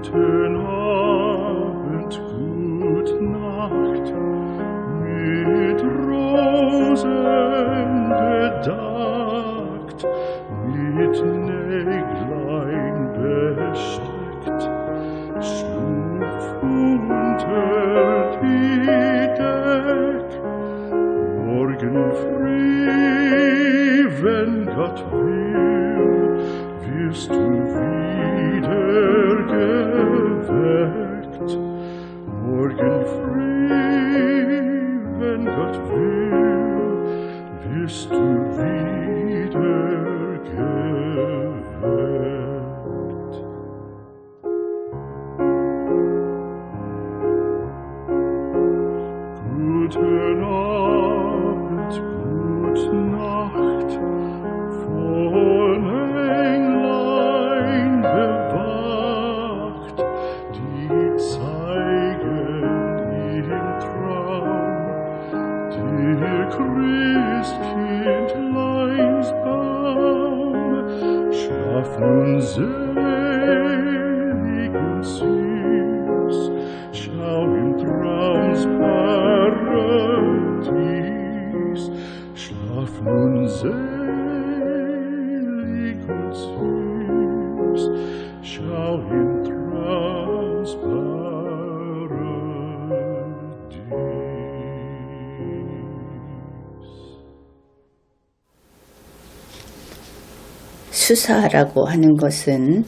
Guten Abend, gute Nacht, mit Rosen bedeckt, mit Näglein besteckt, schlupf unter die Deck. Morgen früh, wenn Gott will, wirst du wieder geweckt. Morgen früh, wenn Gott will, wirst du wieder geweckt. Guten Abend, gute Nacht, von Englein bewacht, die zeigen im Traum dir Christkindleins Baum. Schlaf nun selig und süß, schau im Traumsparadies. Schlaf nun selig und süß, schau im Traumsparadies. 수사라고 하는 것은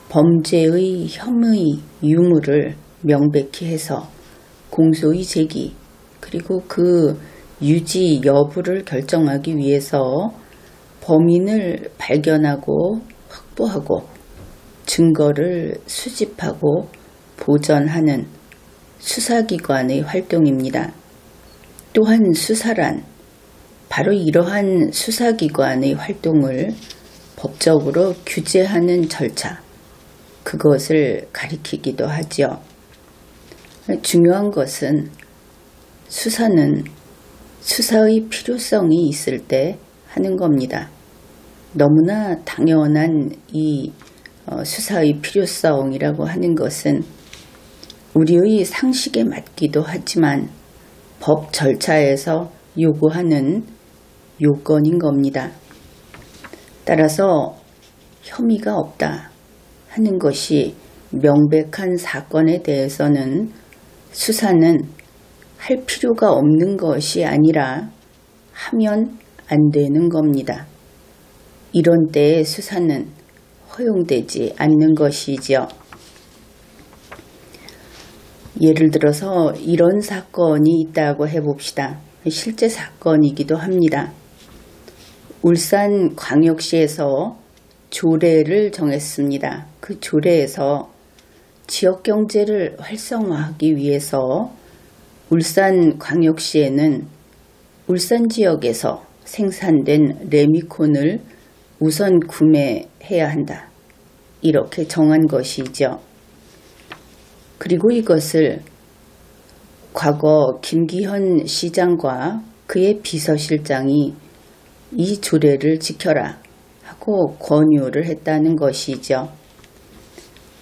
범죄의 혐의 유무를 명백히 해서 공소의 제기 그리고 그 유지 여부를 결정하기 위해서 범인을 발견하고 확보하고 증거를 수집하고 보전하는 수사기관의 활동입니다. 또한 수사란 바로 이러한 수사기관의 활동을 법적으로 규제하는 절차, 그것을 가리키기도 하죠. 중요한 것은 수사는 수사의 필요성이 있을 때 하는 겁니다. 너무나 당연한 이 수사의 필요성이라고 하는 것은 우리의 상식에 맞기도 하지만 법 절차에서 요구하는 요건인 겁니다. 따라서 혐의가 없다 하는 것이 명백한 사건에 대해서는 수사는 할 필요가 없는 것이 아니라 하면 안 되는 겁니다. 이런 때의 수사는 허용되지 않는 것이지요. 예를 들어서 이런 사건이 있다고 해봅시다. 실제 사건이기도 합니다. 울산광역시에서 조례를 정했습니다. 그 조례에서 지역경제를 활성화하기 위해서 울산광역시에는 울산 지역에서 생산된 레미콘을 우선 구매해야 한다. 이렇게 정한 것이죠. 그리고 이것을 과거 김기현 시장과 그의 비서실장이 이 조례를 지켜라 하고 권유를 했다는 것이죠.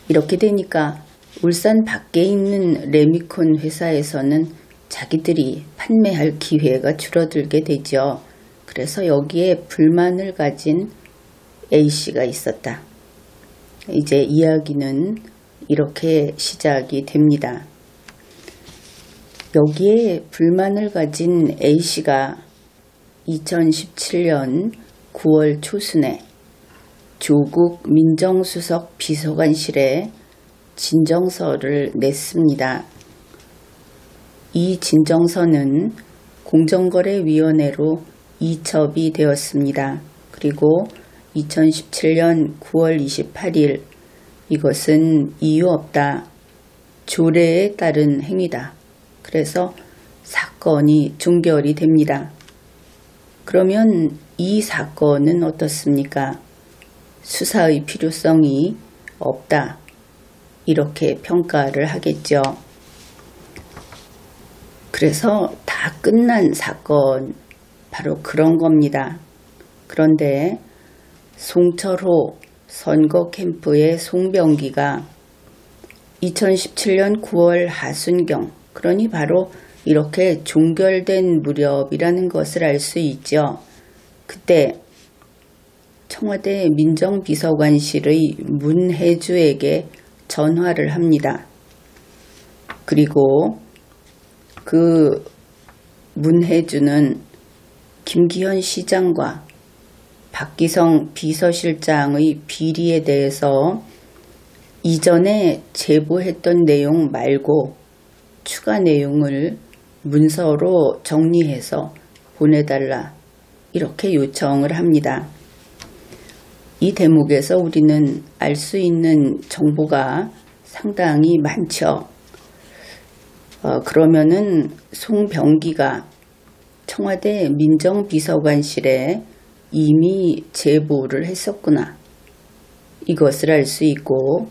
이렇게 되니까 울산 밖에 있는 레미콘 회사에서는 자기들이 판매할 기회가 줄어들게 되죠. 그래서 여기에 불만을 가진 A씨가 있었다. 이제 이야기는 이렇게 시작이 됩니다. 여기에 불만을 가진 A씨가 2017년 9월 초순에 조국 민정수석 비서관실에 진정서를 냈습니다. 이 진정서는 공정거래위원회로 이첩이 되었습니다. 그리고 2017년 9월 28일 이것은 이유 없다. 조례에 따른 행위다. 그래서 사건이 종결이 됩니다. 그러면 이 사건은 어떻습니까? 수사의 필요성이 없다. 이렇게 평가를 하겠죠. 그래서 다 끝난 사건, 바로 그런 겁니다. 그런데 송철호 선거 캠프의 송병기가 2017년 9월 하순경, 그러니 바로 이렇게 종결된 무렵이라는 것을 알 수 있죠. 그때 청와대 민정비서관실의 문혜주에게 전화를 합니다. 그리고 그 문혜주는 김기현 시장과 박기성 비서실장의 비리에 대해서 이전에 제보했던 내용 말고 추가 내용을 문서로 정리해서 보내달라 이렇게 요청을 합니다. 이 대목에서 우리는 알 수 있는 정보가 상당히 많죠. 그러면은 송병기가 청와대 민정비서관실에 이미 제보를 했었구나. 이것을 알 수 있고,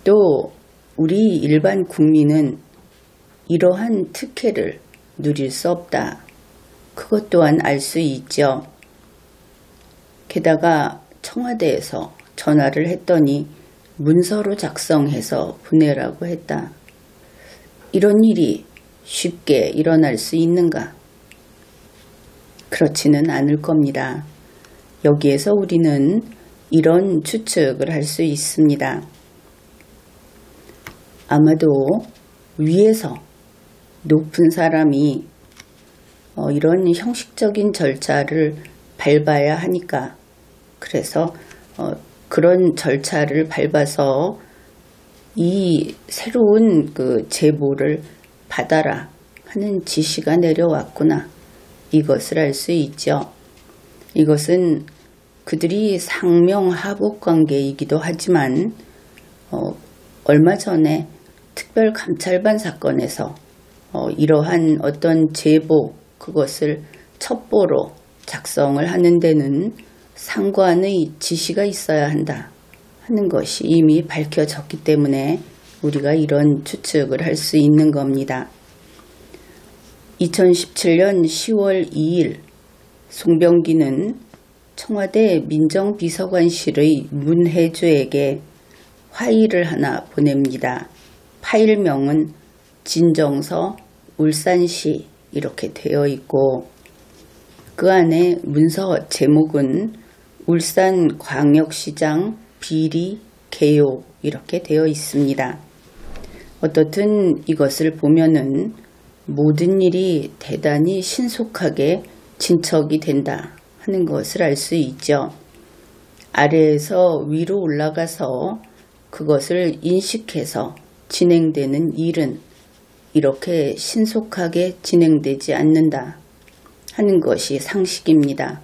또 우리 일반 국민은 이러한 특혜를 누릴 수 없다. 그것 또한 알 수 있죠. 게다가 청와대에서 전화를 했더니 문서로 작성해서 보내라고 했다. 이런 일이 쉽게 일어날 수 있는가? 그렇지는 않을 겁니다. 여기에서 우리는 이런 추측을 할 수 있습니다. 아마도 위에서 높은 사람이 이런 형식적인 절차를 밟아야 하니까, 그래서 그런 절차를 밟아서 이 새로운 그 제보를 받아라 하는 지시가 내려왔구나. 이것을 알 수 있죠. 이것은 그들이 상명하복 관계이기도 하지만 얼마 전에 특별감찰반 사건에서 이러한 어떤 제보, 그것을 첩보로 작성을 하는 데는 상관의 지시가 있어야 한다 하는 것이 이미 밝혀졌기 때문에 우리가 이런 추측을 할 수 있는 겁니다. 2017년 10월 2일 송병기는 청와대 민정비서관실의 문혜주에게 파일을 하나 보냅니다. 파일명은 진정서 울산시 이렇게 되어 있고, 그 안에 문서 제목은 울산광역시장 비리 개요 이렇게 되어 있습니다. 어떻든 이것을 보면은 모든 일이 대단히 신속하게 진척이 된다 하는 것을 알 수 있죠. 아래에서 위로 올라가서 그것을 인식해서 진행되는 일은 이렇게 신속하게 진행되지 않는다 하는 것이 상식입니다.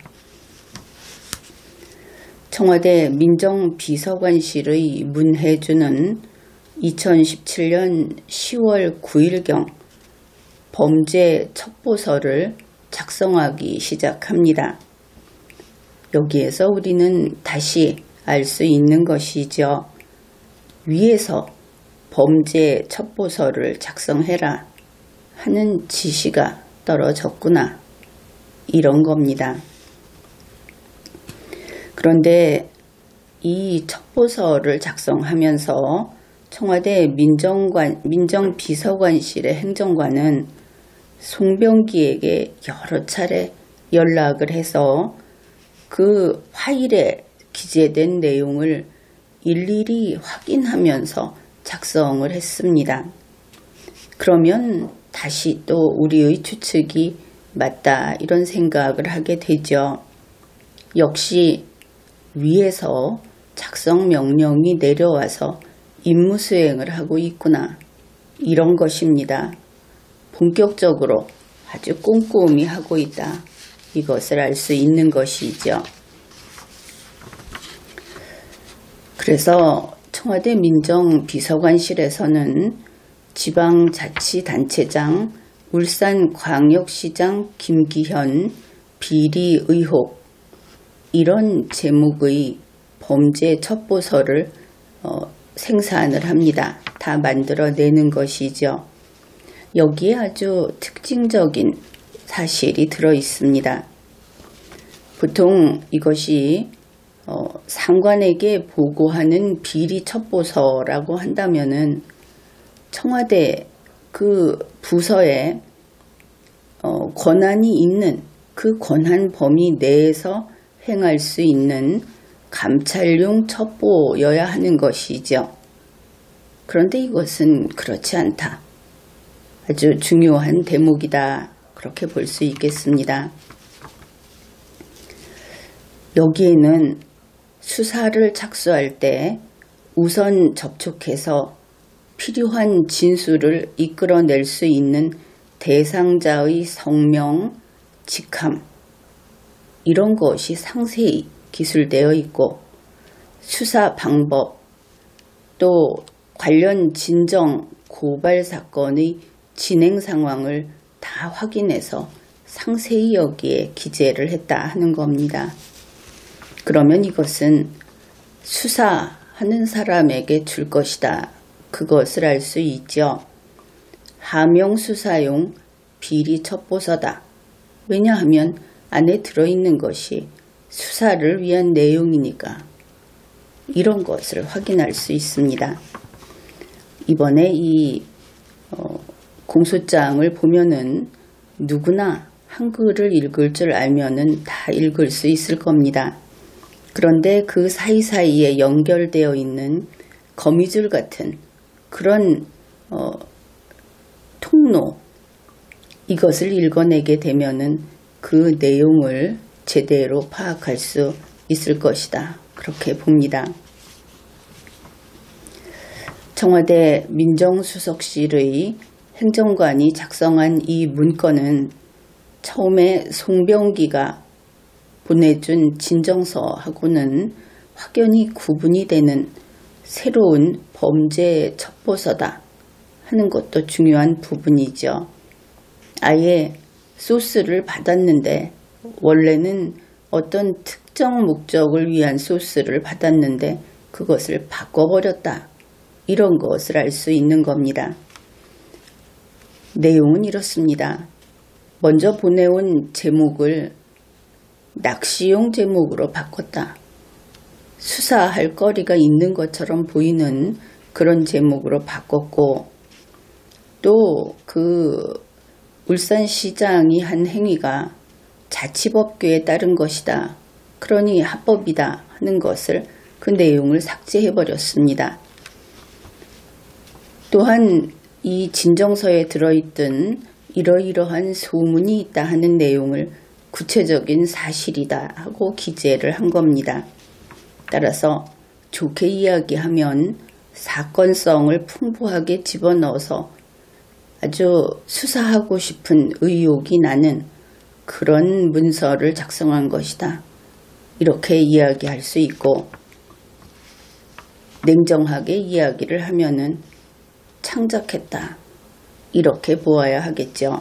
청와대 민정비서관실의 문혜주는 2017년 10월 9일경 범죄 첩보서를 작성하기 시작합니다. 여기에서 우리는 다시 알 수 있는 것이죠. 위에서 범죄 첩보서를 작성해라 하는 지시가 떨어졌구나. 이런 겁니다. 그런데 이 첩보서를 작성하면서 청와대 민정비서관실의 행정관은 송병기에게 여러 차례 연락을 해서 그 파일에 기재된 내용을 일일이 확인하면서 작성을 했습니다. 그러면 다시 또 우리의 추측이 맞다 이런 생각을 하게 되죠. 역시 위에서 작성 명령이 내려와서 임무 수행을 하고 있구나. 이런 것입니다. 본격적으로 아주 꼼꼼히 하고 있다. 이것을 알 수 있는 것이죠. 그래서 청와대 민정비서관실에서는 지방자치단체장 울산광역시장 김기현 비리 의혹 이런 제목의 범죄 첩보서를 생산을 합니다. 다 만들어내는 것이죠. 여기에 아주 특징적인 사실이 들어 있습니다. 보통 이것이 상관에게 보고하는 비리 첩보서라고 한다면은 청와대 그 부서에 권한이 있는 그 권한 범위 내에서 행할 수 있는 감찰용 첩보여야 하는 것이죠. 그런데 이것은 그렇지 않다. 아주 중요한 대목이다. 그렇게 볼 수 있겠습니다. 여기에는 수사를 착수할 때 우선 접촉해서 필요한 진술을 이끌어낼 수 있는 대상자의 성명, 직함 이런 것이 상세히 기술되어 있고 수사 방법 또 관련 진정 고발 사건의 진행 상황을 다 확인해서 상세히 여기에 기재를 했다 하는 겁니다. 그러면 이것은 수사하는 사람에게 줄 것이다. 그것을 알 수 있죠. 하명수사용 비리 첩보서다. 왜냐하면 안에 들어있는 것이 수사를 위한 내용이니까 이런 것을 확인할 수 있습니다. 이번에 이 공소장을 보면은 누구나 한글을 읽을 줄 알면은 다 읽을 수 있을 겁니다. 그런데 그 사이사이에 연결되어 있는 거미줄 같은 그런 통로 이것을 읽어내게 되면은 그 내용을 제대로 파악할 수 있을 것이다. 그렇게 봅니다. 청와대 민정수석실의 행정관이 작성한 이 문건은 처음에 송병기가 보내준 진정서하고는 확연히 구분이 되는 새로운 범죄 첩보서다 하는 것도 중요한 부분이죠. 아예 소스를 받았는데 원래는 어떤 특정 목적을 위한 소스를 받았는데 그것을 바꿔버렸다. 이런 것을 알 수 있는 겁니다. 내용은 이렇습니다. 먼저 보내온 제목을 낚시용 제목으로 바꿨다. 수사할 거리가 있는 것처럼 보이는 그런 제목으로 바꿨고 또 그 울산시장이 한 행위가 자치법규에 따른 것이다. 그러니 합법이다 하는 것을 그 내용을 삭제해버렸습니다. 또한 이 진정서에 들어있던 이러이러한 소문이 있다 하는 내용을 구체적인 사실이다 하고 기재를 한 겁니다. 따라서 좋게 이야기하면 사건성을 풍부하게 집어넣어서 아주 수사하고 싶은 의욕이 나는 그런 문서를 작성한 것이다. 이렇게 이야기할 수 있고 냉정하게 이야기를 하면은 창작했다. 이렇게 보아야 하겠죠.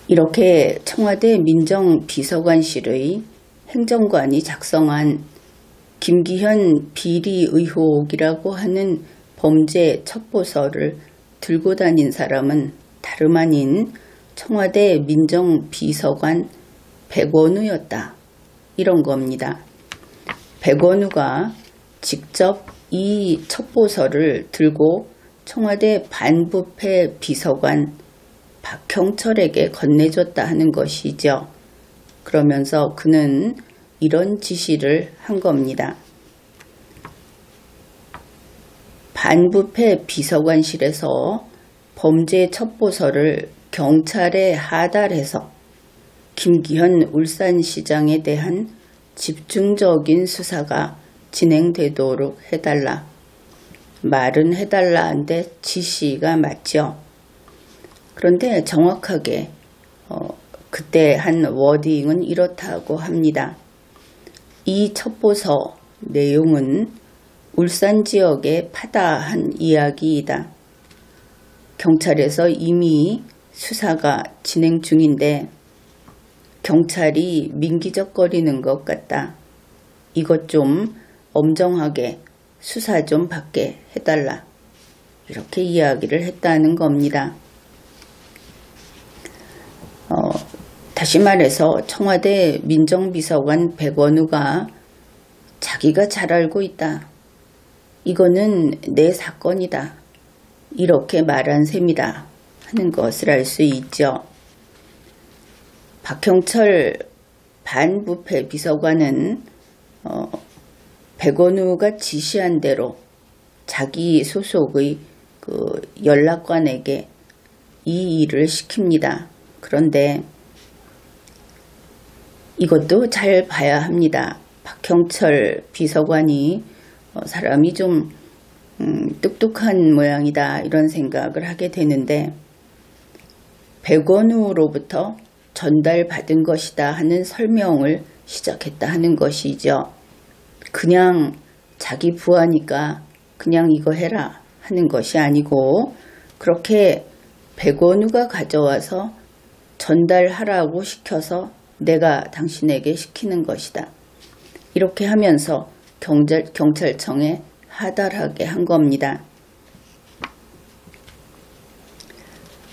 이렇게 청와대 민정비서관실의 행정관이 작성한 김기현 비리 의혹이라고 하는 범죄 첩보서를 들고 다닌 사람은 다름 아닌 청와대 민정비서관 백원우였다. 이런 겁니다. 백원우가 직접 이 첩보서를 들고 청와대 반부패 비서관 박형철에게 건네줬다 하는 것이죠. 그러면서 그는 이런 지시를 한 겁니다. 반부패 비서관실에서 범죄 첩보서를 경찰에 하달해서 김기현 울산시장에 대한 집중적인 수사가 진행되도록 해달라. 말은 해달라는데 지시가 맞죠. 그런데 정확하게 그때 한 워딩은 이렇다고 합니다. 이 첩보서 내용은 울산 지역에 파다한 이야기이다. 경찰에서 이미 수사가 진행 중인데 경찰이 민기적거리는 것 같다. 이것 좀 엄정하게 수사 좀 받게 해달라. 이렇게 이야기를 했다는 겁니다. 다시 말해서 청와대 민정비서관 백원우가 자기가 잘 알고 있다. 이거는 내 사건이다. 이렇게 말한 셈이다 하는 것을 알 수 있죠. 박형철 반부패 비서관은 백원우가 지시한 대로 자기 소속의 그 연락관에게 이 일을 시킵니다. 그런데 이것도 잘 봐야 합니다. 박형철 비서관이 사람이 좀 똑똑한 모양이다 이런 생각을 하게 되는데 백원우로부터 전달받은 것이다 하는 설명을 시작했다 하는 것이죠. 그냥 자기 부하니까 그냥 이거 해라 하는 것이 아니고 그렇게 백원우가 가져와서 전달하라고 시켜서 내가 당신에게 시키는 것이다. 이렇게 하면서 경찰청에 하달하게 한 겁니다.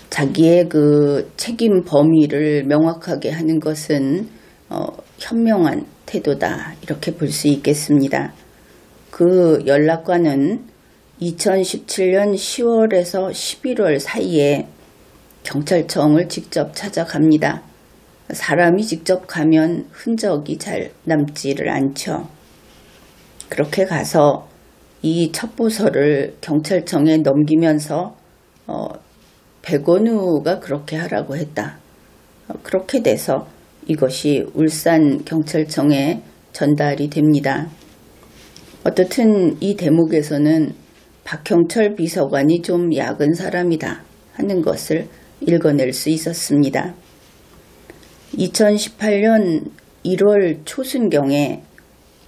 자기의 그 책임 범위를 명확하게 하는 것은 현명한 태도다 이렇게 볼 수 있겠습니다. 그 연락관은 2017년 10월에서 11월 사이에 경찰청을 직접 찾아갑니다. 사람이 직접 가면 흔적이 잘 남지를 않죠. 그렇게 가서 이 첩보서를 경찰청에 넘기면서 백원우가 그렇게 하라고 했다. 그렇게 돼서 이것이 울산 경찰청에 전달이 됩니다. 어떻든 이 대목에서는 박형철 비서관이 좀 약은 사람이다 하는 것을 읽어낼 수 있었습니다. 2018년 1월 초순경에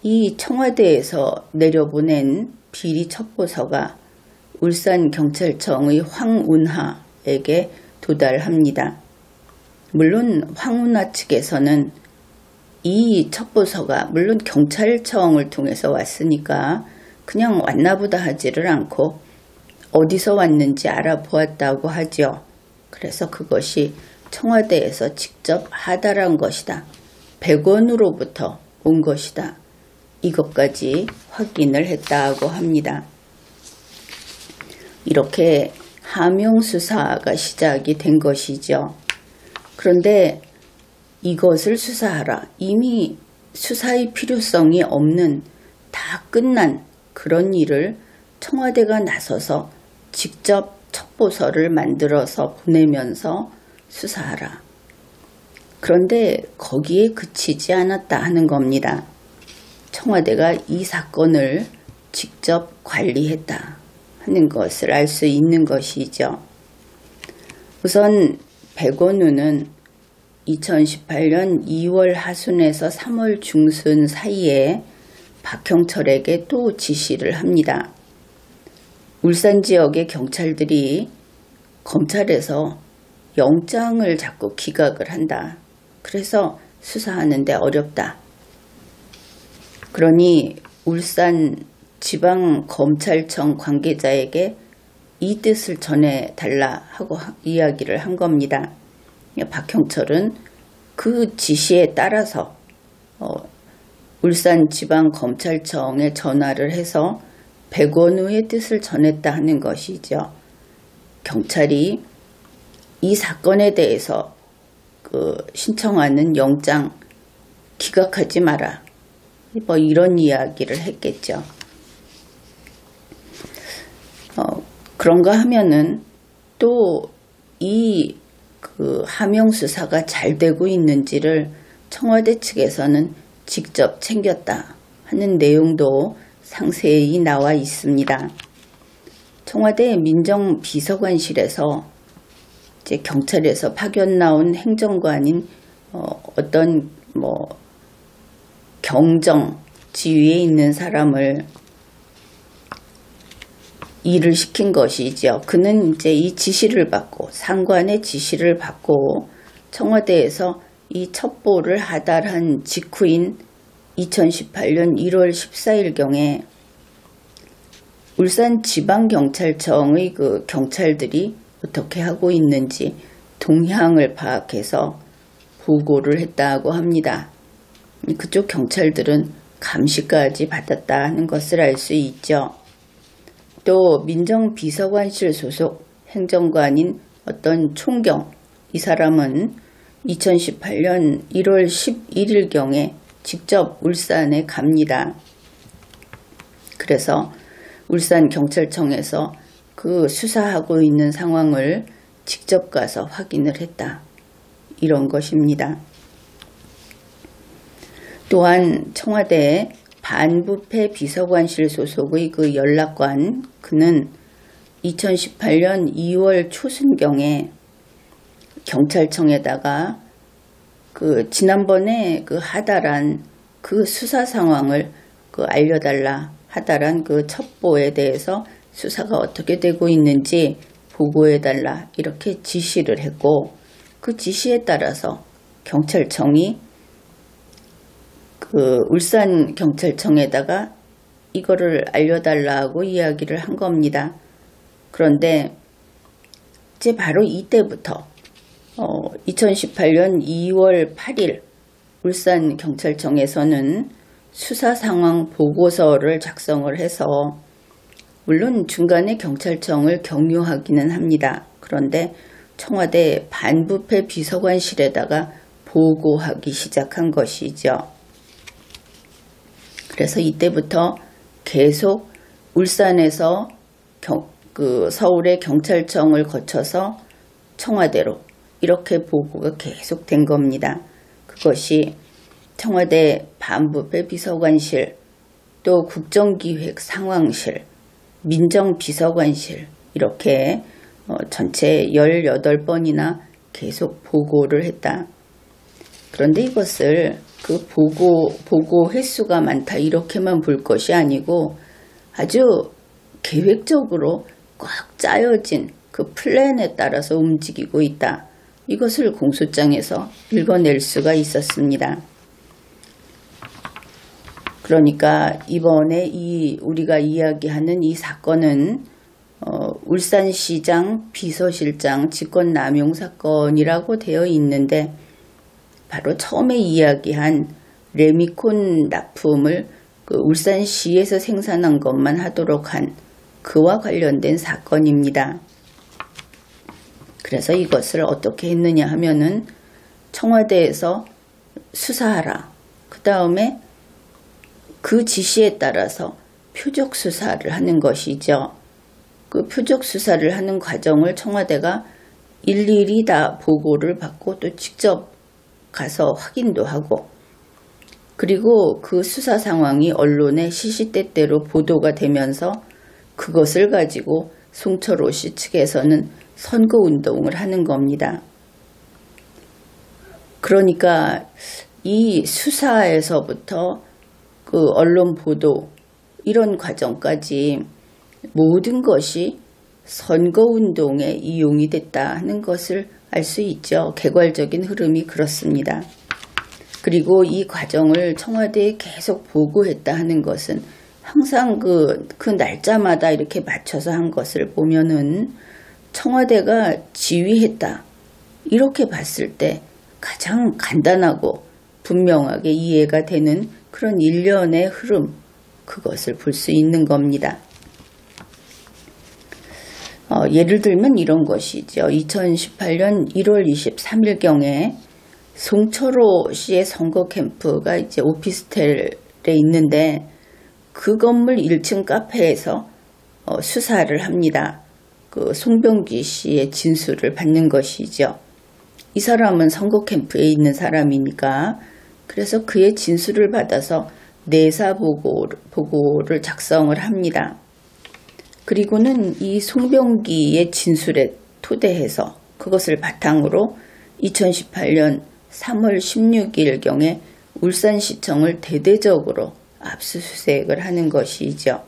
이 청와대에서 내려보낸 비리 첩보서가 울산경찰청의 황운하에게 도달합니다. 물론 황운하 측에서는 이 첩보서가 물론 경찰청을 통해서 왔으니까 그냥 왔나보다 하지를 않고 어디서 왔는지 알아보았다고 하죠. 그래서 그것이 청와대에서 직접 하달한 것이다. 백원우로부터 온 것이다. 이것까지 확인을 했다고 합니다. 이렇게 하명수사가 시작이 된 것이죠. 그런데 이것을 수사하라. 이미 수사의 필요성이 없는 다 끝난 그런 일을 청와대가 나서서 직접 첩보서를 만들어서 보내면서 수사하라. 그런데 거기에 그치지 않았다 하는 겁니다. 청와대가 이 사건을 직접 관리했다 하는 것을 알 수 있는 것이죠. 우선 백원우는 2018년 2월 하순에서 3월 중순 사이에 박형철에게 또 지시를 합니다. 울산 지역의 경찰들이 검찰에서 영장을 자꾸 기각을 한다. 그래서 수사하는데 어렵다. 그러니 울산 지방검찰청 관계자에게 이 뜻을 전해달라 하고 이야기를 한 겁니다. 박형철은 그 지시에 따라서 울산지방검찰청에 전화를 해서 백원우의 뜻을 전했다 하는 것이죠. 경찰이 이 사건에 대해서 신청하는 영장 기각하지 마라. 뭐 이런 이야기를 했겠죠. 그런가 하면은 또 이 하명 수사가 잘 되고 있는지를 청와대 측에서는 직접 챙겼다 하는 내용도 상세히 나와 있습니다. 청와대 민정비서관실에서 이제 경찰에서 파견 나온 행정관인 어떤 경정 지위에 있는 사람을 일을 시킨 것이죠. 그는 이제 이 지시를 받고 상관의 지시를 받고 청와대에서 이 첩보를 하달한 직후인 2018년 1월 14일경에 울산지방경찰청의 경찰들이 어떻게 하고 있는지 동향을 파악해서 보고를 했다고 합니다. 그쪽 경찰들은 감시까지 받았다 하는 것을 알 수 있죠. 또 민정비서관실 소속 행정관인 어떤 총경, 이 사람은 2018년 1월 11일경에 직접 울산에 갑니다. 그래서 울산경찰청에서 그 수사하고 있는 상황을 직접 가서 확인을 했다. 이런 것입니다. 또한 청와대 반부패 비서관실 소속의 그 연락관, 그는 2018년 2월 초순경에 경찰청에다가 그 지난번에 그 하달한 그 수사 상황을 그 알려달라, 하달한 그 첩보에 대해서 수사가 어떻게 되고 있는지 보고해달라, 이렇게 지시를 했고, 그 지시에 따라서 경찰청이 그 울산경찰청에다가 이거를 알려달라고 이야기를 한 겁니다. 그런데 이제 바로 이때부터 2018년 2월 8일 울산경찰청에서는 수사 상황 보고서를 작성을 해서, 물론 중간에 경찰청을 격려하기는 합니다. 그런데 청와대 반부패 비서관실에다가 보고하기 시작한 것이죠. 그래서 이때부터 계속 울산에서 그 서울의 경찰청을 거쳐서 청와대로 이렇게 보고가 계속된 겁니다. 그것이 청와대 반부패 비서관실, 또 국정기획 상황실, 민정비서관실, 이렇게 전체 18번이나 계속 보고를 했다. 그런데 이것을 그 보고 횟수가 많다, 이렇게만 볼 것이 아니고 아주 계획적으로 꽉 짜여진 그 플랜에 따라서 움직이고 있다. 이것을 공소장에서 읽어낼 수가 있었습니다. 그러니까 이번에 우리가 이야기하는 이 사건은 울산시장 비서실장 직권남용 사건이라고 되어 있는데, 바로 처음에 이야기한 레미콘 납품을 그 울산시에서 생산한 것만 하도록 한 그와 관련된 사건입니다. 그래서 이것을 어떻게 했느냐 하면은 청와대에서 수사하라, 그 다음에 그 지시에 따라서 표적 수사를 하는 것이죠. 그 표적 수사를 하는 과정을 청와대가 일일이 다 보고를 받고 또 직접 가서 확인도 하고, 그리고 그 수사 상황이 언론에 시시때때로 보도가 되면서 그것을 가지고 송철호 씨 측에서는 선거운동을 하는 겁니다. 그러니까 이 수사에서부터 그 언론 보도, 이런 과정까지 모든 것이 선거운동에 이용이 됐다 하는 것을 알 수 있죠. 개괄적인 흐름이 그렇습니다. 그리고 이 과정을 청와대에 계속 보고했다 하는 것은 항상 그 날짜마다 이렇게 맞춰서 한 것을 보면은 청와대가 지휘했다, 이렇게 봤을 때 가장 간단하고 분명하게 이해가 되는 그런 일련의 흐름, 그것을 볼 수 있는 겁니다. 예를 들면 이런 것이죠. 2018년 1월 23일경에 송철호 씨의 선거 캠프가 이제 오피스텔에 있는데, 그 건물 1층 카페에서 수사를 합니다. 그 송병기 씨의 진술을 받는 것이죠. 이 사람은 선거 캠프에 있는 사람이니까, 그래서 그의 진술을 받아서 내사 보고를 작성을 합니다. 그리고는 이 송병기의 진술에 토대해서 그것을 바탕으로 2018년 3월 16일경에 울산시청을 대대적으로 압수수색을 하는 것이죠.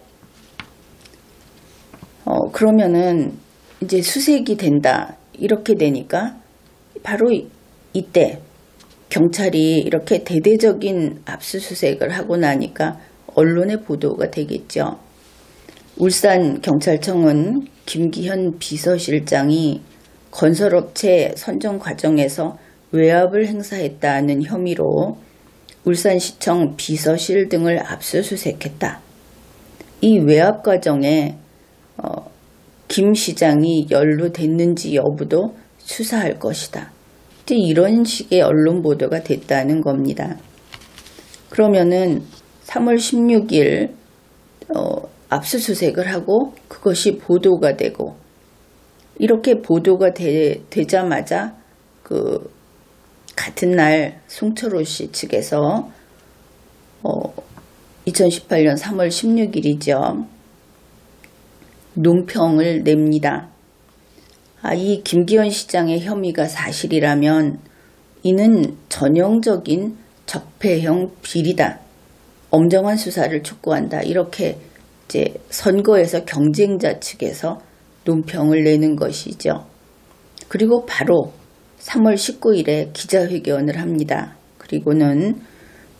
그러면은 이제 수색이 된다, 이렇게 되니까 바로 이때 경찰이 이렇게 대대적인 압수수색을 하고 나니까 언론의 보도가 되겠죠. 울산경찰청은 김기현 비서실장이 건설업체 선정 과정에서 외압을 행사했다는 혐의로 울산시청 비서실 등을 압수수색했다. 이 외압 과정에 김 시장이 연루됐는지 여부도 수사할 것이다. 이런 식의 언론 보도가 됐다는 겁니다. 그러면은 3월 16일 압수수색을 하고 그것이 보도가 되고 이렇게 보도가 되자마자 그 같은 날 송철호 씨 측에서 2018년 3월 16일이죠. 논평을 냅니다. 이 김기현 시장의 혐의가 사실이라면 이는 전형적인 적폐형 비리다. 엄정한 수사를 촉구한다. 이렇게 이제 선거에서 경쟁자 측에서 논평을 내는 것이죠. 그리고 바로 3월 19일에 기자회견을 합니다. 그리고는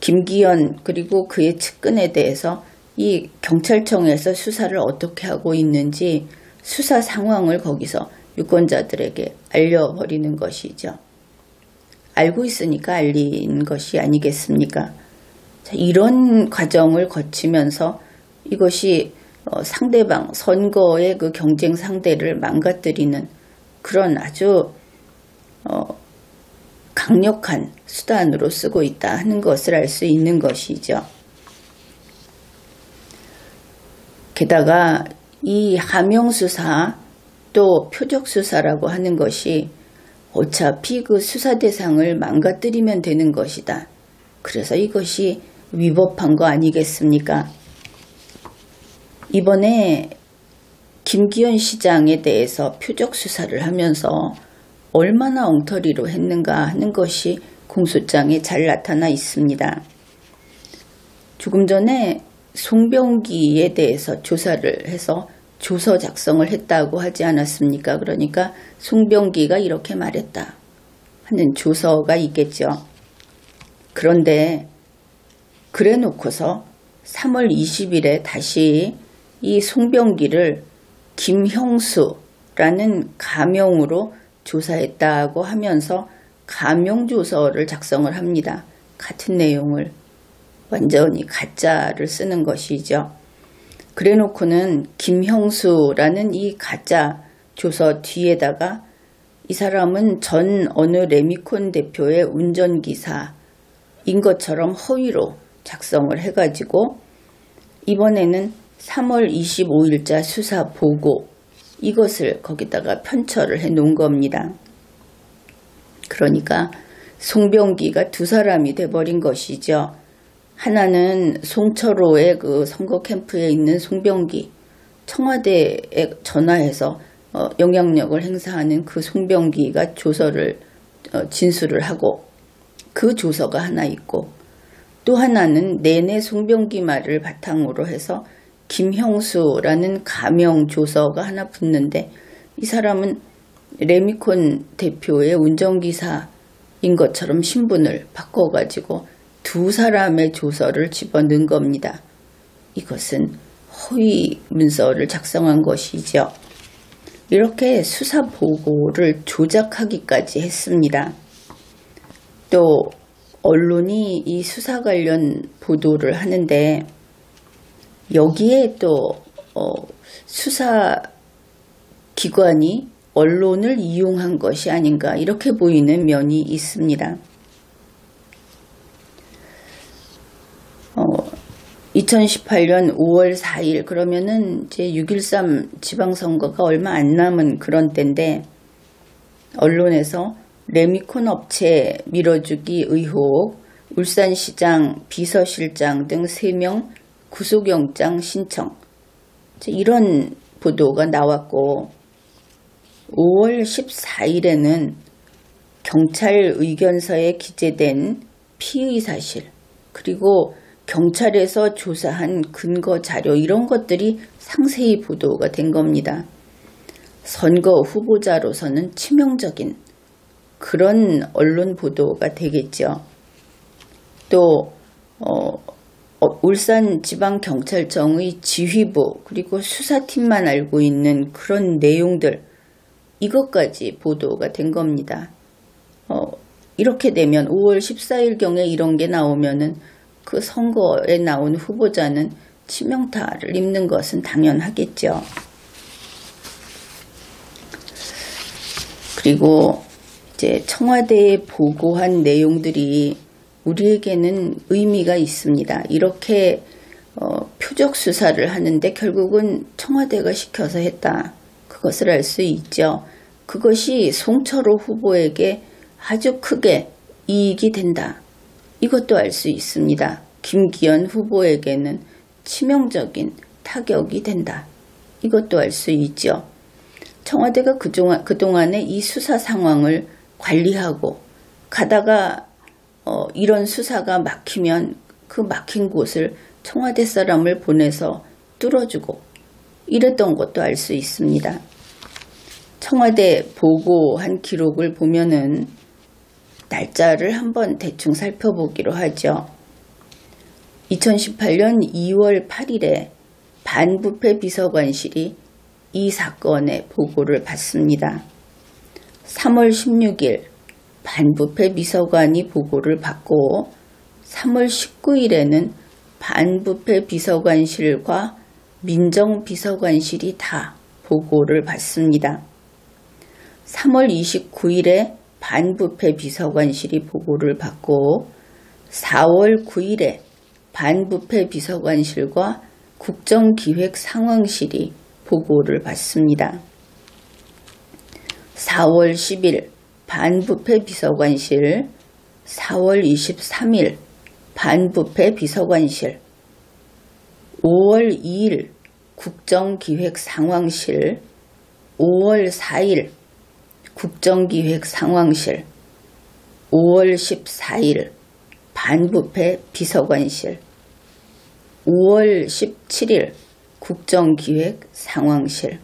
김기현 그리고 그의 측근에 대해서 이 경찰청에서 수사를 어떻게 하고 있는지 수사 상황을 거기서 유권자들에게 알려버리는 것이죠. 알고 있으니까 알린 것이 아니겠습니까? 자, 이런 과정을 거치면서 이것이 상대방 선거의 그 경쟁 상대를 망가뜨리는 그런 아주 강력한 수단으로 쓰고 있다 하는 것을 알 수 있는 것이죠. 게다가 이 하명수사 또 표적수사라고 하는 것이 어차피 그 수사 대상을 망가뜨리면 되는 것이다. 그래서 이것이 위법한 거 아니겠습니까? 이번에 김기현 시장에 대해서 표적수사를 하면서 얼마나 엉터리로 했는가 하는 것이 공소장에 잘 나타나 있습니다. 조금 전에 송병기에 대해서 조사를 해서 조서 작성을 했다고 하지 않았습니까? 그러니까 송병기가 이렇게 말했다 하는 조서가 있겠죠. 그런데 그래 놓고서 3월 20일에 다시 이 송병기를 김형수라는 가명으로 조사했다고 하면서 가명조서를 작성을 합니다. 같은 내용을 완전히 가짜를 쓰는 것이죠. 그래 놓고는 김형수라는 이 가짜 조서 뒤에다가 이 사람은 전 어느 레미콘 대표의 운전기사인 것처럼 허위로 작성을 해가지고 이번에는 3월 25일자 수사 보고 이것을 거기다가 편철을 해 놓은 겁니다. 그러니까 송병기가 두 사람이 돼버린 것이죠. 하나는 송철호의 그 선거 캠프에 있는 송병기, 청와대에 전화해서 영향력을 행사하는 그 송병기가 조서를 진술을 하고 그 조서가 하나 있고 또 하나는 내내 송병기 말을 바탕으로 해서 김형수라는 가명 조서가 하나 붙는데 이 사람은 레미콘 대표의 운전기사인 것처럼 신분을 바꿔가지고 두 사람의 조서를 집어넣은 겁니다. 이것은 허위 문서를 작성한 것이죠. 이렇게 수사 보고를 조작하기까지 했습니다. 또 언론이 이 수사 관련 보도를 하는데 여기에 또 수사기관이 언론을 이용한 것이 아닌가 이렇게 보이는 면이 있습니다. 2018년 5월 4일 그러면은 이제 6.13 지방선거가 얼마 안 남은 그런 때인데 언론에서 레미콘 업체 밀어주기 의혹, 울산시장 비서실장 등 3명 구속영장 신청 이런 보도가 나왔고 5월 14일에는 경찰 의견서에 기재된 피의 사실 그리고 경찰에서 조사한 근거 자료 이런 것들이 상세히 보도가 된 겁니다. 선거 후보자로서는 치명적인 그런 언론 보도가 되겠죠. 또 울산지방경찰청의 지휘부 그리고 수사팀만 알고 있는 그런 내용들 이것까지 보도가 된 겁니다. 이렇게 되면 5월 14일경에 이런 게 나오면은 그 선거에 나온 후보자는 치명타를 입는 것은 당연하겠죠. 그리고 이제 청와대에 보고한 내용들이 우리에게는 의미가 있습니다. 이렇게 표적 수사를 하는데 결국은 청와대가 시켜서 했다. 그것을 알 수 있죠. 그것이 송철호 후보에게 아주 크게 이익이 된다. 이것도 알 수 있습니다. 김기현 후보에게는 치명적인 타격이 된다. 이것도 알 수 있죠. 청와대가 그동안에 이 수사 상황을 관리하고 가다가 이런 수사가 막히면 그 막힌 곳을 청와대 사람을 보내서 뚫어주고 이랬던 것도 알 수 있습니다. 청와대 보고한 기록을 보면은 날짜를 한번 대충 살펴보기로 하죠. 2018년 2월 8일에 반부패 비서관실이 이 사건의 보고를 받습니다. 3월 16일 반부패 비서관이 보고를 받고 3월 19일에는 반부패 비서관실과 민정비서관실이 다 보고를 받습니다. 3월 29일에 반부패 비서관실이 보고를 받고 4월 9일에 반부패 비서관실과 국정기획상황실이 보고를 받습니다. 4월 10일 반부패 비서관실, 4월 23일 반부패 비서관실, 5월 2일 국정기획상황실, 5월 4일 국정기획상황실, 5월 14일 반부패 비서관실, 5월 17일 국정기획상황실,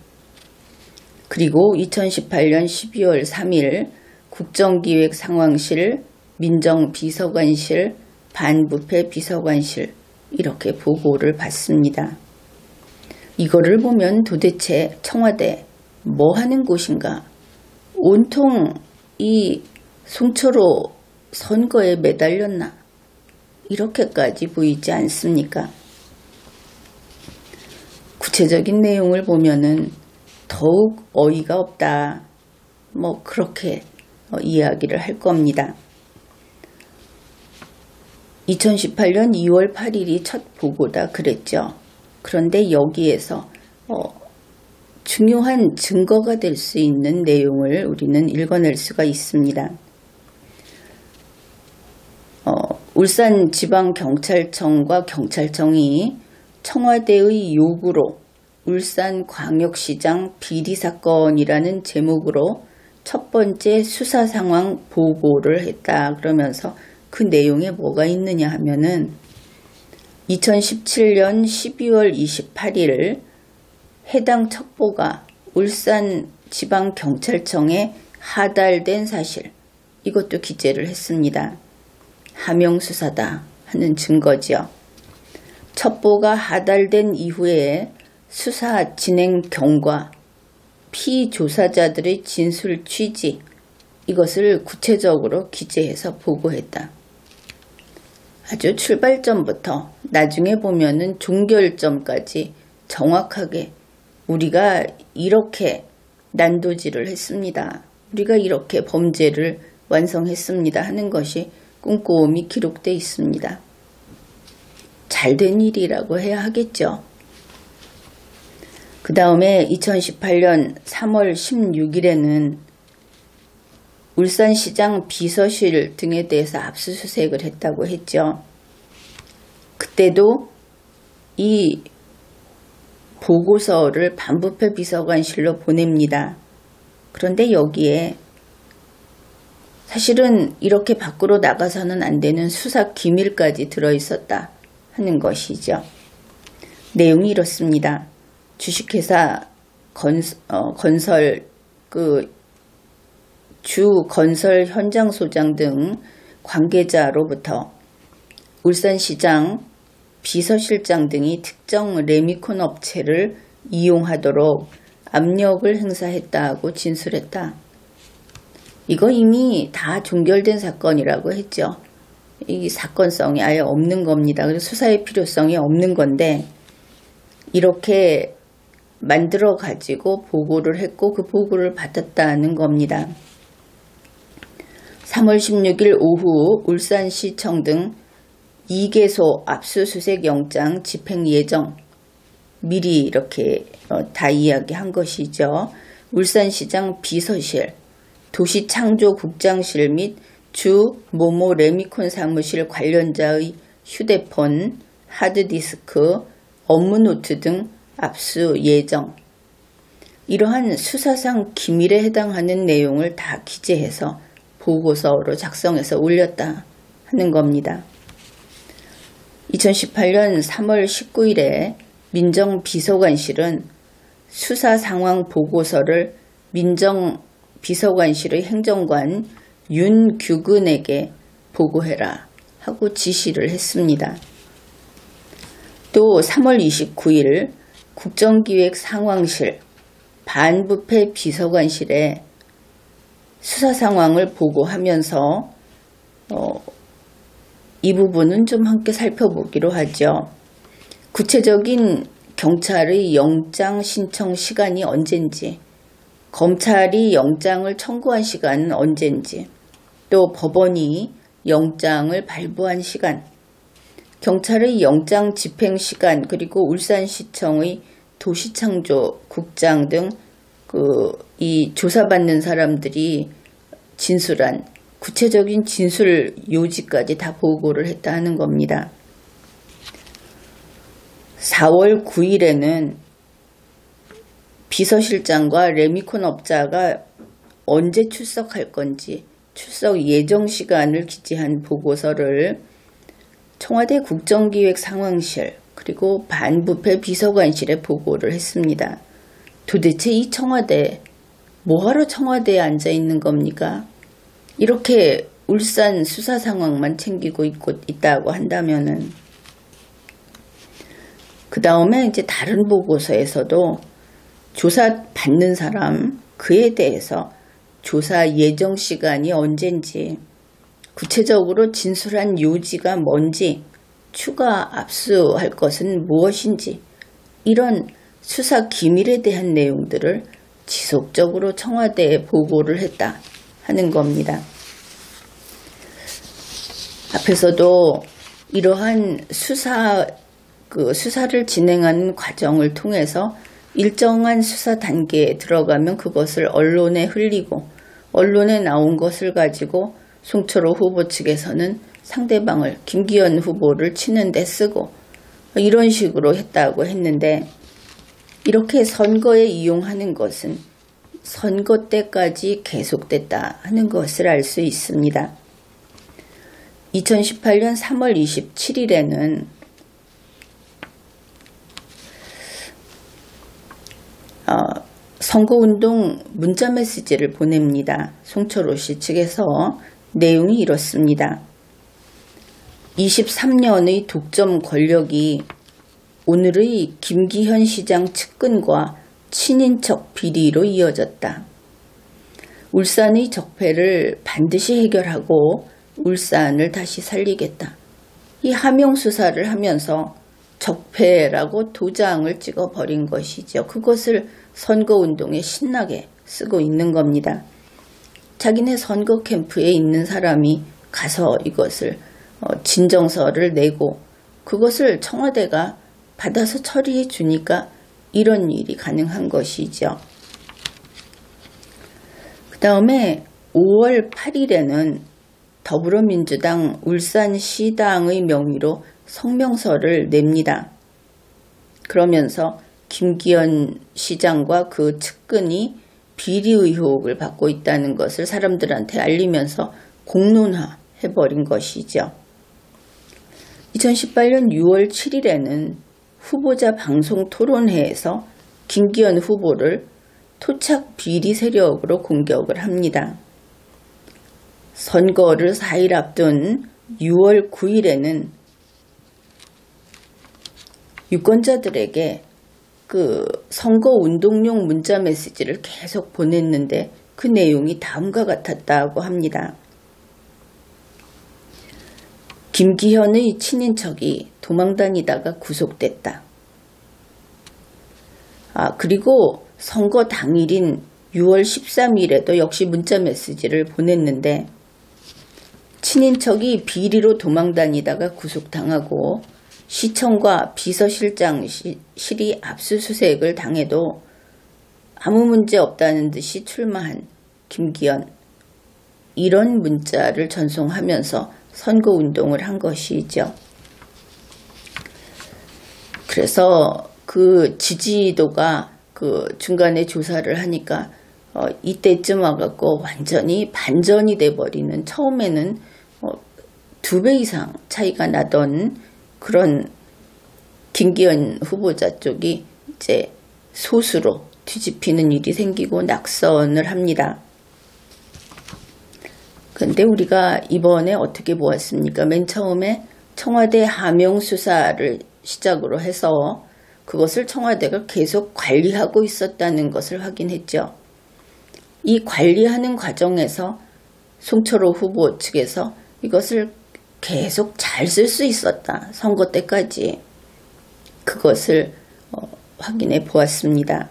그리고 2018년 12월 3일 국정기획상황실, 민정비서관실, 반부패 비서관실 이렇게 보고를 받습니다. 이거를 보면 도대체 청와대 뭐 하는 곳인가? 온통 이 송철호 선거에 매달렸나? 이렇게까지 보이지 않습니까? 구체적인 내용을 보면은 더욱 어이가 없다. 뭐 그렇게 이야기를 할 겁니다. 2018년 2월 8일이 첫 보고다 그랬죠. 그런데 여기에서 중요한 증거가 될 수 있는 내용을 우리는 읽어낼 수가 있습니다. 울산지방경찰청과 경찰청이 청와대의 요구로 울산광역시장 비리사건이라는 제목으로 첫 번째 수사 상황 보고를 했다. 그러면서 그 내용에 뭐가 있느냐 하면은 2017년 12월 28일 해당 첩보가 울산지방경찰청에 하달된 사실, 이것도 기재를 했습니다. 하명수사다 하는 증거죠. 첩보가 하달된 이후에 수사 진행 경과, 피조사자들의 진술 취지, 이것을 구체적으로 기재해서 보고했다. 아주 출발점부터 나중에 보면은 종결점까지 정확하게 우리가 이렇게 난도질을 했습니다. 우리가 이렇게 범죄를 완성했습니다 하는 것이 꼼꼼히 기록되어 있습니다. 잘된 일이라고 해야 하겠죠. 그 다음에 2018년 3월 16일에는 울산시장 비서실 등에 대해서 압수수색을 했다고 했죠. 그때도 이 보고서를 반부패 비서관실로 보냅니다. 그런데 여기에 사실은 이렇게 밖으로 나가서는 안 되는 수사 기밀까지 들어있었다 하는 것이죠. 내용이 이렇습니다. 주식회사 건설 주 건설 현장 소장 등 관계자로부터 울산시장 비서실장 등이 특정 레미콘 업체를 이용하도록 압력을 행사했다고 진술했다. 이거 이미 다 종결된 사건이라고 했죠. 이 사건성이 아예 없는 겁니다. 그래서 수사의 필요성이 없는 건데 이렇게 만들어 가지고 보고를 했고 그 보고를 받았다는 겁니다. 3월 16일 오후 울산시청 등 2개소 압수수색 영장 집행 예정 미리 이렇게 다 이야기한 것이죠. 울산시장 비서실, 도시창조국장실 및 주 모모 레미콘 사무실 관련자의 휴대폰, 하드디스크, 업무노트 등 압수 예정. 이러한 수사상 기밀에 해당하는 내용을 다 기재해서 보고서로 작성해서 올렸다 하는 겁니다. 2018년 3월 19일에 민정비서관실은 수사 상황 보고서를 민정비서관실의 행정관 윤규근에게 보고해라 하고 지시를 했습니다. 또 3월 29일 국정기획상황실 반부패 비서관실에 수사 상황을 보고하면서 이 부분은 좀 함께 살펴보기로 하죠. 구체적인 경찰의 영장 신청 시간이 언젠지, 검찰이 영장을 청구한 시간은 언젠지, 또 법원이 영장을 발부한 시간, 경찰의 영장 집행 시간, 그리고 울산시청의 도시창조국장 등 이 조사받는 사람들이 진술한 구체적인 진술 요지까지 다 보고를 했다 하는 겁니다. 4월 9일에는 비서실장과 레미콘 업자가 언제 출석할 건지 출석 예정 시간을 기재한 보고서를 청와대 국정기획상황실 그리고 반부패 비서관실에 보고를 했습니다. 도대체 이 청와대 뭐하러 청와대에 앉아있는 겁니까? 이렇게 울산 수사 상황만 챙기고 있다고 한다면은 그 다음에 이제 다른 보고서에서도 조사 받는 사람 그에 대해서 조사 예정 시간이 언젠지 구체적으로 진술한 요지가 뭔지 추가 압수할 것은 무엇인지 이런 수사 기밀에 대한 내용들을 지속적으로 청와대에 보고를 했다 하는 겁니다. 앞에서도 이러한 수사를 진행하는 과정을 통해서 일정한 수사 단계에 들어가면 그것을 언론에 흘리고 언론에 나온 것을 가지고 송철호 후보 측에서는 상대방을 김기현 후보를 치는 데 쓰고 이런 식으로 했다고 했는데 이렇게 선거에 이용하는 것은 선거 때까지 계속됐다 하는 것을 알 수 있습니다. 2018년 3월 27일에는 선거운동 문자메시지를 보냅니다. 송철호 씨 측에서 내용이 이렇습니다. 23년의 독점 권력이 오늘의 김기현 시장 측근과 친인척 비리로 이어졌다. 울산의 적폐를 반드시 해결하고 울산을 다시 살리겠다. 이 하명수사를 하면서 적폐라고 도장을 찍어버린 것이죠. 그것을 선거운동에 신나게 쓰고 있는 겁니다. 자기네 선거 캠프에 있는 사람이 가서 이것을 진정서를 내고 그것을 청와대가 받아서 처리해 주니까 이런 일이 가능한 것이죠. 그 다음에 5월 8일에는 더불어민주당 울산시당의 명의로 성명서를 냅니다. 그러면서 김기현 시장과 그 측근이 비리 의혹을 받고 있다는 것을 사람들한테 알리면서 공론화해버린 것이죠. 2018년 6월 7일에는 후보자 방송 토론회에서 김기현 후보를 토착 비리 세력으로 공격을 합니다. 선거를 4일 앞둔 6월 9일에는 유권자들에게 그 선거 운동용 문자 메시지를 계속 보냈는데 그 내용이 다음과 같았다고 합니다. 김기현의 친인척이 도망다니다가 구속됐다. 그리고 선거 당일인 6월 13일에도 역시 문자 메시지를 보냈는데 친인척이 비리로 도망다니다가 구속당하고 시청과 비서실장실이 압수수색을 당해도 아무 문제 없다는 듯이 출마한 김기현, 이런 문자를 전송하면서 선거운동을 한 것이죠. 그래서 그 지지도가 그 중간에 조사를 하니까 이때쯤 와갖고 완전히 반전이 돼버리는, 처음에는 2배 이상 차이가 나던 그런 김기현 후보자 쪽이 이제 소수로 뒤집히는 일이 생기고 낙선을 합니다. 근데 우리가 이번에 어떻게 보았습니까? 맨 처음에 청와대 하명 수사를 시작으로 해서 그것을 청와대가 계속 관리하고 있었다는 것을 확인했죠. 이 관리하는 과정에서 송철호 후보 측에서 이것을 계속 잘 쓸 수 있었다. 선거 때까지. 그것을 확인해 보았습니다.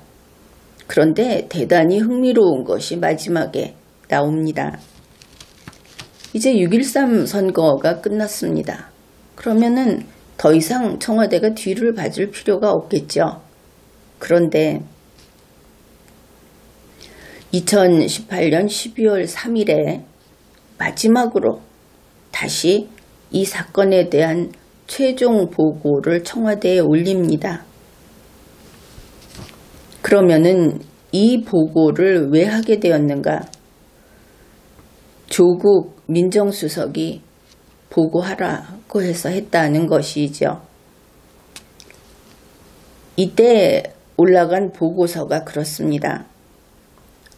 그런데 대단히 흥미로운 것이 마지막에 나옵니다. 이제 6.13 선거가 끝났습니다. 그러면은 더 이상 청와대가 뒤를 봐줄 필요가 없겠죠. 그런데 2018년 12월 3일에 마지막으로 다시 이 사건에 대한 최종 보고를 청와대에 올립니다. 그러면은 이 보고를 왜 하게 되었는가? 조국 민정수석이 보고하라고 해서 했다는 것이죠. 이때 올라간 보고서가 그렇습니다.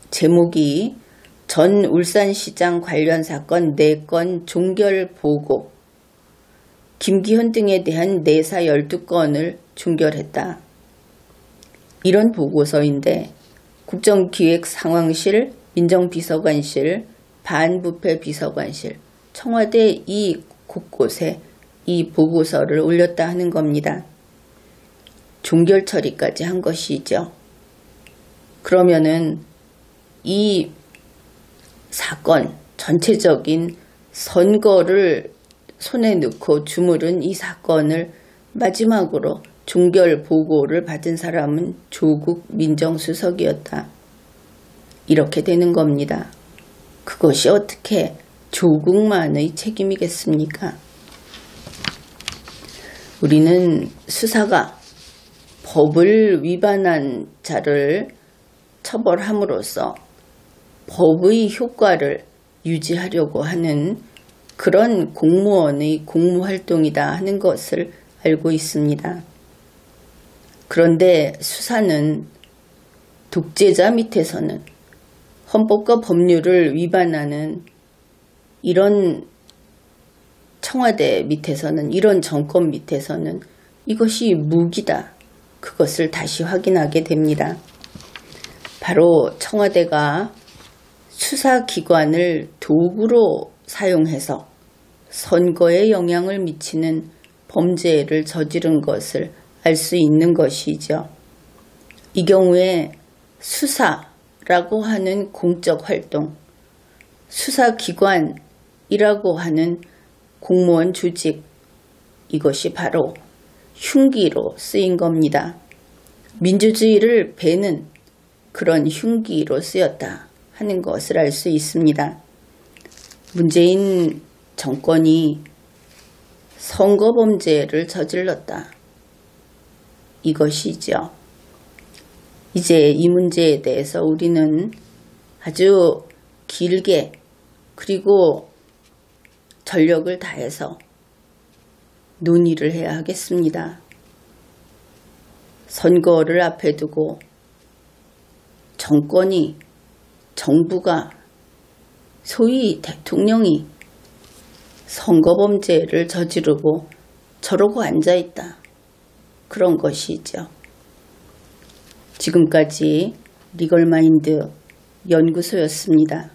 제목이 전 울산시장 관련 사건 4건 종결 보고, 김기현 등에 대한 내사 12건을 종결했다. 이런 보고서인데 국정기획상황실, 민정비서관실, 반부패비서관실, 청와대 이 곳곳에 이 보고서를 올렸다 하는 겁니다. 종결 처리까지 한 것이죠. 그러면은 이 사건, 전체적인 선거를 손에 넣고 주무른 이 사건을 마지막으로 종결 보고를 받은 사람은 조국 민정수석이었다. 이렇게 되는 겁니다. 그것이 어떻게 조국만의 책임이겠습니까? 우리는 수사가 법을 위반한 자를 처벌함으로써 법의 효과를 유지하려고 하는 그런 공무원의 공무활동이다 하는 것을 알고 있습니다. 그런데 수사는 독재자 밑에서는, 헌법과 법률을 위반하는 이런 청와대 밑에서는, 이런 정권 밑에서는 이것이 무기다. 그것을 다시 확인하게 됩니다. 바로 청와대가 수사기관을 도구로 사용해서 선거에 영향을 미치는 범죄를 저지른 것을 알 수 있는 것이죠. 이 경우에 수사라고 하는 공적 활동, 수사기관이라고 하는 공무원 조직, 이것이 바로 흉기로 쓰인 겁니다. 민주주의를 베는 그런 흉기로 쓰였다 하는 것을 알 수 있습니다. 문재인 정권이 선거범죄를 저질렀다. 이것이죠. 이제 이 문제에 대해서 우리는 아주 길게 그리고 전력을 다해서 논의를 해야 하겠습니다. 선거를 앞에 두고 정권이, 정부가, 소위 대통령이 선거범죄를 저지르고 저러고 앉아있다. 그런 것이죠. 지금까지 리걸마인드 연구소였습니다.